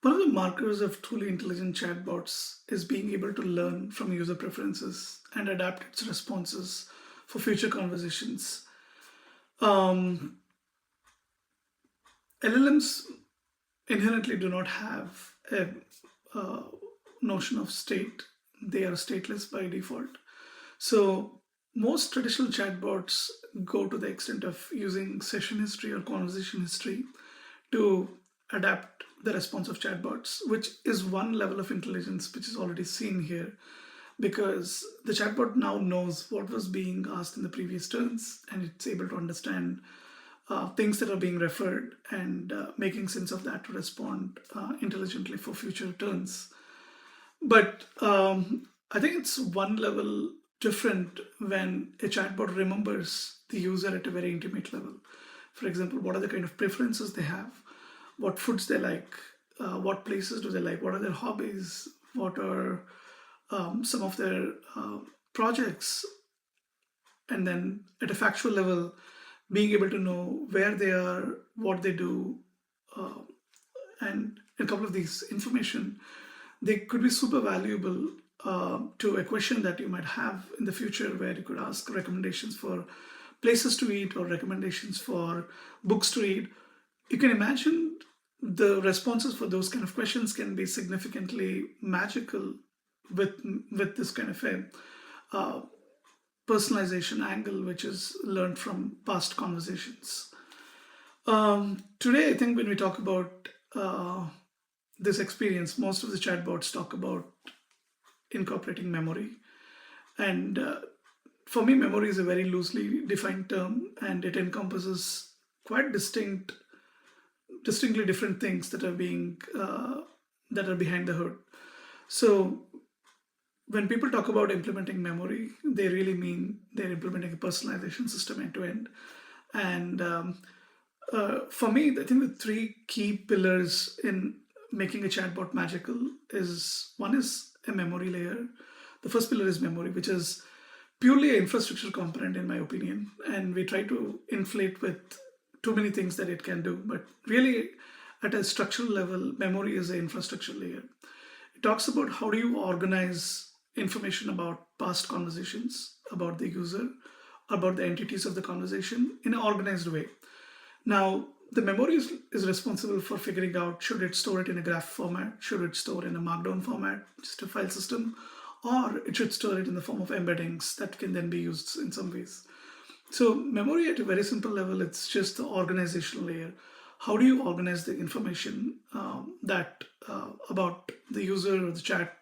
One of the markers of truly intelligent chatbots is being able to learn from user preferences and adapt its responses for future conversations. Um, LLMs inherently do not have a uh, notion of state. They are stateless by default. So most traditional chatbots go to the extent of using session history or conversation history to adapt the response of chatbots, which is one level of intelligence which is already seen here because the chatbot now knows what was being asked in the previous turns and it's able to understand things that are being referred and making sense of that to respond intelligently for future turns. But I think it's one level different when a chatbot remembers the user at a very intimate level. For example, what are the kind of preferences they have, what foods they like, what places do they like, what are their hobbies, what are some of their projects, and then at a factual level, being able to know where they are, what they do, uh, and a couple of these information, they could be super valuable to a question that you might have in the future where you could ask recommendations for places to eat or recommendations for books to read. You can imagine the responses for those kind of questions can be significantly magical with this kind of a uh, personalization angle, which is learned from past conversations. Today, I think when we talk about this experience, most of the chatbots talk about incorporating memory. And for me, memory is a very loosely defined term, and it encompasses quite distinctly different things that are being that are behind the hood. So when people talk about implementing memory, they really mean they're implementing a personalization system end to end. And for me, I think the three key pillars in making a chatbot magical is one is a memory layer. The first pillar is memory, which is purely an infrastructure component, in my opinion. And we try to inflate with too many things that it can do. But really, at a structural level, memory is an infrastructure layer. It talks about how do you organize information about past conversations, about the user, about the entities of the conversation in an organized way. Now, the memory is responsible for figuring out should it store it in a graph format, should it store in a markdown format, just a file system, or it should store it in the form of embeddings that can then be used in some ways. So memory at a very simple level, it's just the organizational layer. How do you organize the information that about the user or the chat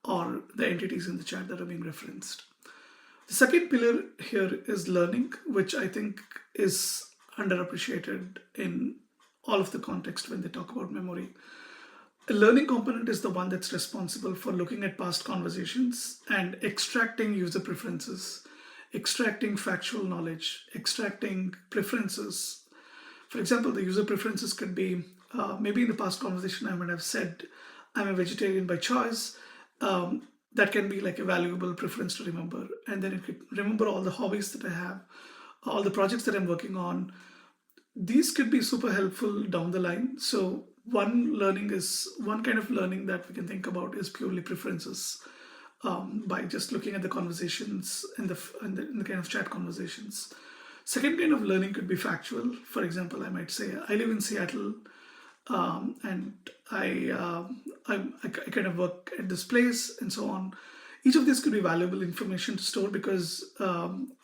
or the entities in the chat that are being referenced? The second pillar here is learning, which I think is underappreciated in all of the context when they talk about memory. A learning component is the one that's responsible for looking at past conversations and extracting user preferences, extracting factual knowledge, extracting preferences. For example, the user preferences could be maybe in the past conversation I might have said, I'm a vegetarian by choice. That can be like a valuable preference to remember. And then it could remember all the hobbies that I have, all the projects that I'm working on. These could be super helpful down the line. So one kind of learning that we can think about is purely preferences by just looking at the conversations and the kind of chat conversations. Second kind of learning could be factual. For example, I might say I live in Seattle, and I kind of work at this place and so on. Each of these could be valuable information to store because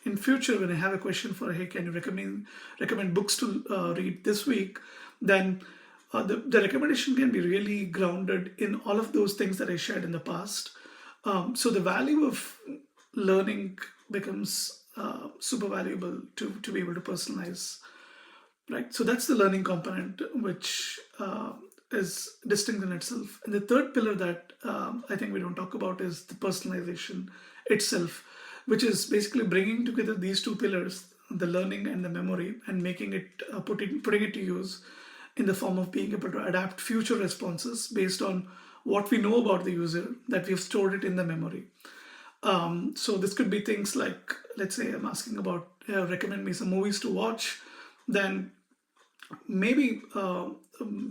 in future when I have a question for hey, can you recommend books to read this week, then the recommendation can be really grounded in all of those things that I shared in the past. So the value of learning becomes super valuable to be able to personalize, right? So that's the learning component, which is distinct in itself. And the third pillar that I think we don't talk about is the personalization itself, which is basically bringing together these two pillars, the learning and the memory, and making it putting it to use in the form of being able to adapt future responses based on what we know about the user that we've stored it in the memory. So this could be things like, let's say I'm asking about recommend me some movies to watch, then maybe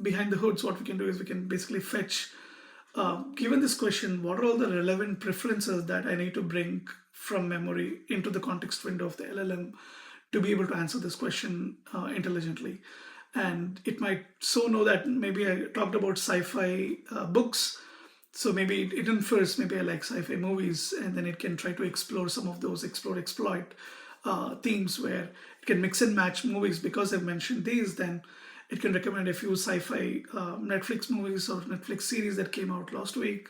behind the hoods, what we can do is we can basically fetch, given this question, what are all the relevant preferences that I need to bring from memory into the context window of the LLM to be able to answer this question intelligently. And it might so know that maybe I talked about sci-fi books, so maybe it infers maybe I like sci-fi movies, and then it can try to explore some of those explore exploit themes where it can mix and match movies. Because I've mentioned these, then it can recommend a few sci-fi Netflix movies or Netflix series that came out last week.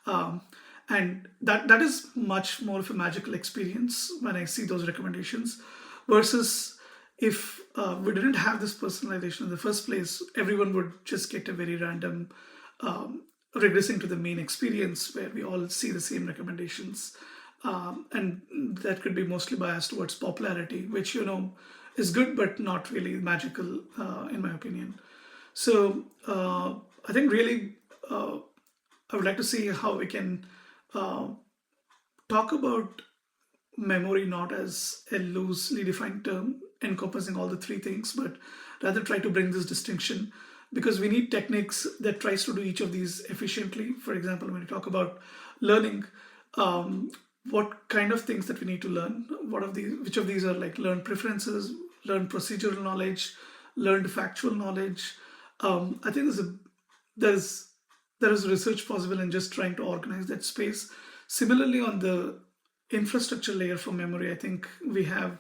Um, and that is much more of a magical experience when I see those recommendations, versus if we didn't have this personalization in the first place, everyone would just get a very random regressing to the main experience where we all see the same recommendations. And that could be mostly biased towards popularity, which is good but not really magical, in my opinion. So I think really I would like to see how we can uh, talk about memory not as a loosely defined term encompassing all the three things, but rather try to bring this distinction, because we need techniques that tries to do each of these efficiently. For example, when you talk about learning, um, what kind of things that we need to learn, what of these, which of these are like learned preferences, learned procedural knowledge, learned factual knowledge. I think there's there is research possible in just trying to organize that space. Similarly, on the infrastructure layer for memory, I think we have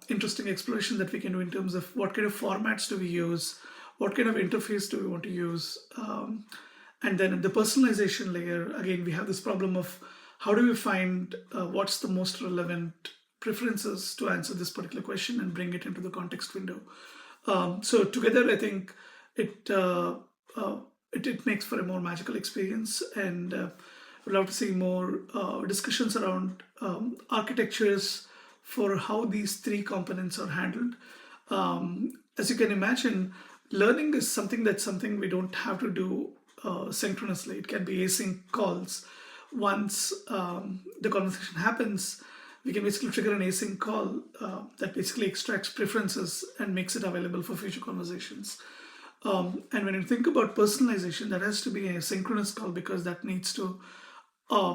interesting exploration that we can do in terms of what kind of formats do we use, what kind of interface do we want to use. And then at the personalization layer, again, we have this problem of how do we find what's the most relevant preferences to answer this particular question and bring it into the context window. So together, I think it, uh, it makes for a more magical experience, and would love to see more discussions around architectures for how these three components are handled. As you can imagine, learning is something we don't have to do synchronously. It can be async calls. Once the conversation happens, we can basically trigger an async call that basically extracts preferences and makes it available for future conversations. And when you think about personalization, that has to be a synchronous call, because that needs to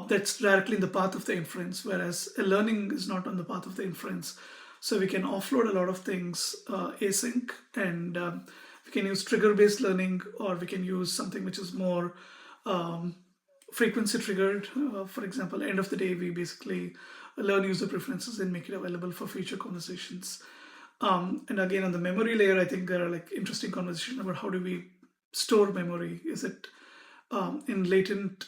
that's directly in the path of the inference, whereas a learning is not on the path of the inference. So we can offload a lot of things async, and we can use trigger-based learning, or we can use something which is more um, frequency triggered. For example, end of the day, we basically learn user preferences and make it available for future conversations. And again, on the memory layer, I think there are like interesting conversations about how do we store memory. Is it in latent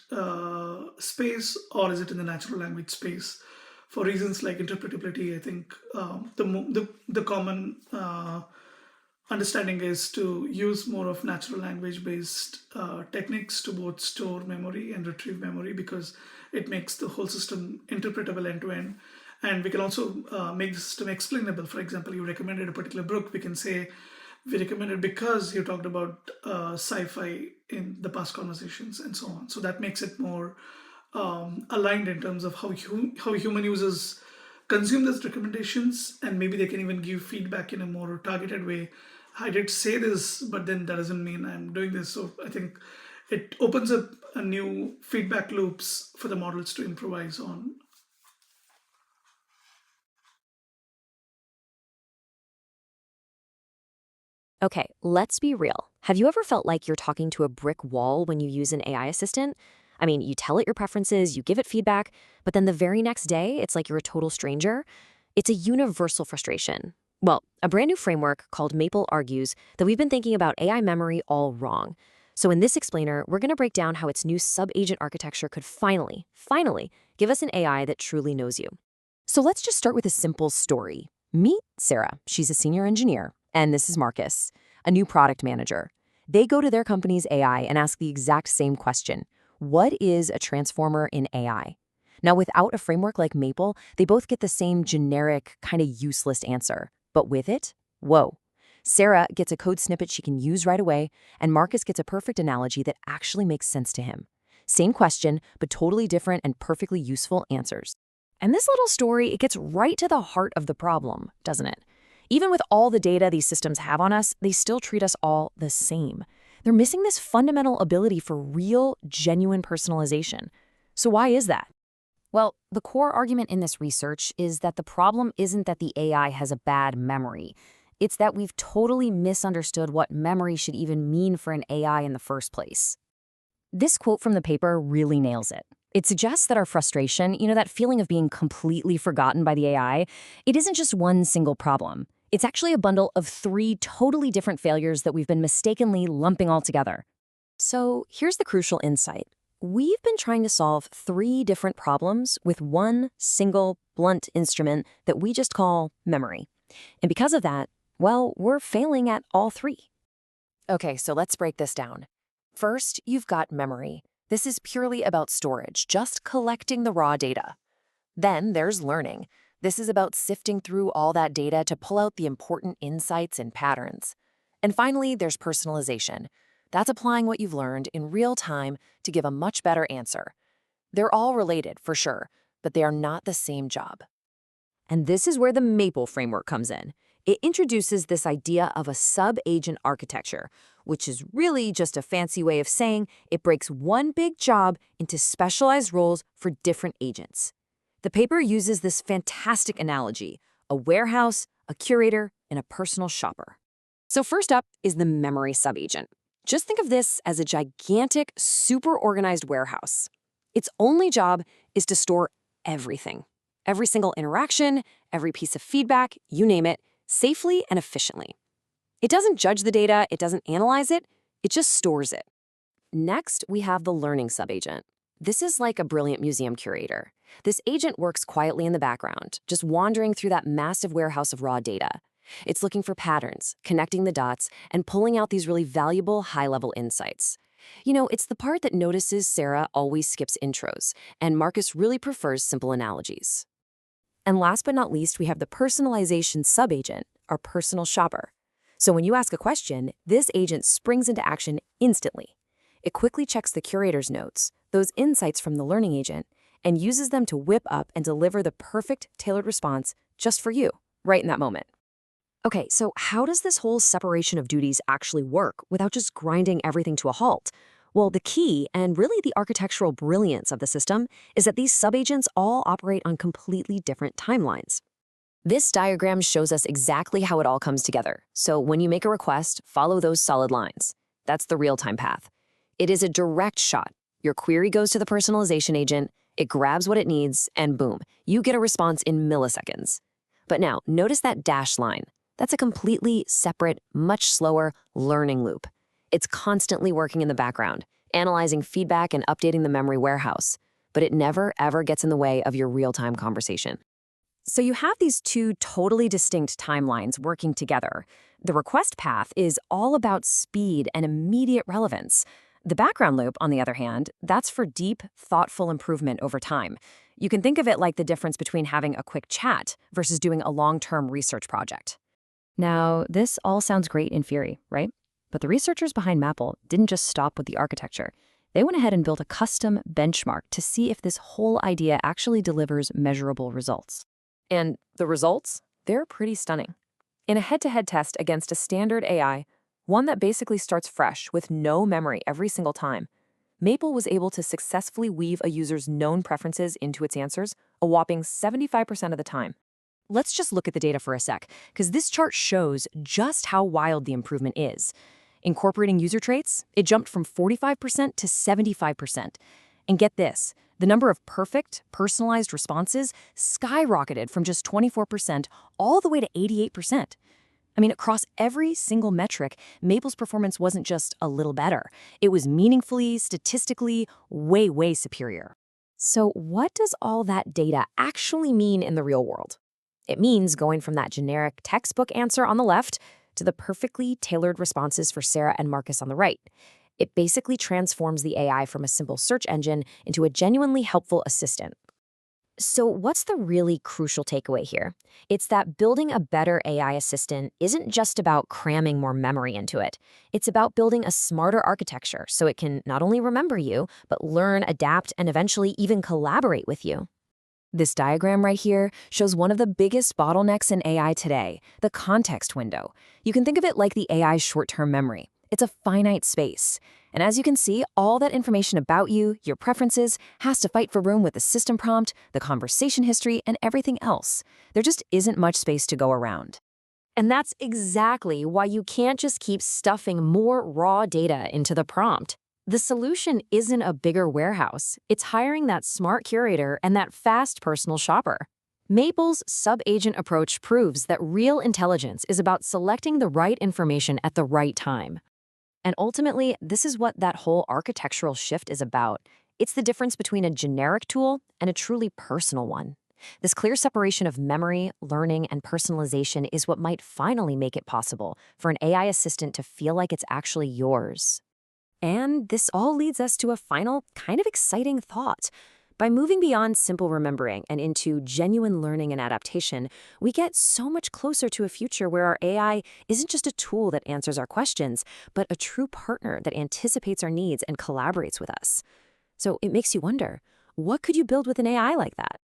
space, or is it in the natural language space? For reasons like interpretability, I think the common understanding is to use more of natural language based techniques to both store memory and retrieve memory, because it makes the whole system interpretable end to end. And we can also make the system explainable. For example, you recommended a particular book, we can say we recommended because you talked about sci-fi in the past conversations, and so on. So that makes it more aligned in terms of how human users consume those recommendations, and maybe they can even give feedback in a more targeted way. I did say this, but then that doesn't mean I'm doing this. So I think it opens up a new feedback loops for the models to improvise on. Okay, let's be real. Have you ever felt like you're talking to a brick wall when you use an AI assistant? I mean, you tell it your preferences, you give it feedback, but then the very next day, it's like you're a total stranger? It's a universal frustration. Well, a brand new framework called Maple argues that we've been thinking about AI memory all wrong. So in this explainer, we're going to break down how its new sub-agent architecture could finally give us an AI that truly knows you. So let's just start with a simple story. Meet Sarah. She's a senior engineer. And this is Marcus, a new product manager. They go to their company's AI and ask the exact same question. What is a transformer in AI? Now, without a framework like Maple, they both get the same generic, kind of useless answer. But with it, whoa. Sarah gets a code snippet she can use right away, and Marcus gets a perfect analogy that actually makes sense to him. Same question, but totally different and perfectly useful answers. And this little story, it gets right to the heart of the problem, doesn't it? Even with all the data these systems have on us, they still treat us all the same. They're missing this fundamental ability for real, genuine personalization. So why is that? Well, the core argument in this research is that the problem isn't that the AI has a bad memory. It's that we've totally misunderstood what memory should even mean for an AI in the first place. This quote from the paper really nails it. It suggests that our frustration, that feeling of being completely forgotten by the AI, it isn't just one single problem. It's actually a bundle of 3 totally different failures that we've been mistakenly lumping all together. So here's the crucial insight. We've been trying to solve 3 different problems with one single blunt instrument that we just call memory. And because of that, well, we're failing at all 3. Okay, so let's break this down. First, you've got memory. This is purely about storage, just collecting the raw data. Then there's learning. This is about sifting through all that data to pull out the important insights and patterns. And finally, there's personalization. That's applying what you've learned in real time to give a much better answer. They're all related, for sure, but they are not the same job. And this is where the Maple framework comes in. It introduces this idea of a sub-agent architecture, which is really just a fancy way of saying it breaks one big job into specialized roles for different agents. The paper uses this fantastic analogy: a warehouse, a curator, and a personal shopper. So first up is the memory subagent. Just think of this as a gigantic, super organized warehouse. Its only job is to store everything. Every single interaction, every piece of feedback, you name it, safely and efficiently. It doesn't judge the data, it doesn't analyze it, it just stores it. Next, we have the learning subagent. This is like a brilliant museum curator. This agent works quietly in the background, just wandering through that massive warehouse of raw data. It's looking for patterns, connecting the dots, and pulling out these really valuable high-level insights. It's the part that notices Sarah always skips intros, and Marcus really prefers simple analogies. And last but not least, we have the personalization subagent, our personal shopper. So when you ask a question, this agent springs into action instantly. It quickly checks the curator's notes, those insights from the learning agent, and uses them to whip up and deliver the perfect tailored response just for you, right in that moment. Okay, so how does this whole separation of duties actually work without just grinding everything to a halt? Well, the key, and really the architectural brilliance of the system, is that these subagents all operate on completely different timelines. This diagram shows us exactly how it all comes together. So when you make a request, follow those solid lines. That's the real-time path. It is a direct shot. Your query goes to the personalization agent, it grabs what it needs, and boom, you get a response in milliseconds. But now, notice that dashed line. That's a completely separate, much slower learning loop. It's constantly working in the background, analyzing feedback and updating the memory warehouse, but it never, ever gets in the way of your real-time conversation. So you have these 2 totally distinct timelines working together. The request path is all about speed and immediate relevance. The background loop, on the other hand, that's for deep, thoughtful improvement over time. You can think of it like the difference between having a quick chat versus doing a long-term research project. Now, this all sounds great in theory, right? But the researchers behind Maple didn't just stop with the architecture. They went ahead and built a custom benchmark to see if this whole idea actually delivers measurable results. And the results? They're pretty stunning. In a head-to-head test against a standard AI, one that basically starts fresh with no memory every single time, Maple was able to successfully weave a user's known preferences into its answers a whopping 75% of the time. Let's just look at the data for a sec, because this chart shows just how wild the improvement is. Incorporating user traits, it jumped from 45% to 75%. And get this, the number of perfect, personalized responses skyrocketed from just 24% all the way to 88%. I mean, across every single metric, Maple's performance wasn't just a little better. It was meaningfully, statistically, way, way superior. So what does all that data actually mean in the real world? It means going from that generic textbook answer on the left to the perfectly tailored responses for Sarah and Marcus on the right. It basically transforms the AI from a simple search engine into a genuinely helpful assistant. So what's the really crucial takeaway here? It's that building a better AI assistant isn't just about cramming more memory into it. It's about building a smarter architecture so it can not only remember you, but learn, adapt, and eventually even collaborate with you. This diagram right here shows one of the biggest bottlenecks in AI today, the context window. You can think of it like the AI's short-term memory. It's a finite space. And as you can see, all that information about you, your preferences, has to fight for room with the system prompt, the conversation history, and everything else. There just isn't much space to go around. And that's exactly why you can't just keep stuffing more raw data into the prompt. The solution isn't a bigger warehouse. It's hiring that smart curator and that fast personal shopper. Maple's sub-agent approach proves that real intelligence is about selecting the right information at the right time. And ultimately, this is what that whole architectural shift is about. It's the difference between a generic tool and a truly personal one. This clear separation of memory, learning, and personalization is what might finally make it possible for an AI assistant to feel like it's actually yours. And this all leads us to a final, kind of exciting thought. By moving beyond simple remembering and into genuine learning and adaptation, we get so much closer to a future where our AI isn't just a tool that answers our questions, but a true partner that anticipates our needs and collaborates with us. So it makes you wonder, what could you build with an AI like that?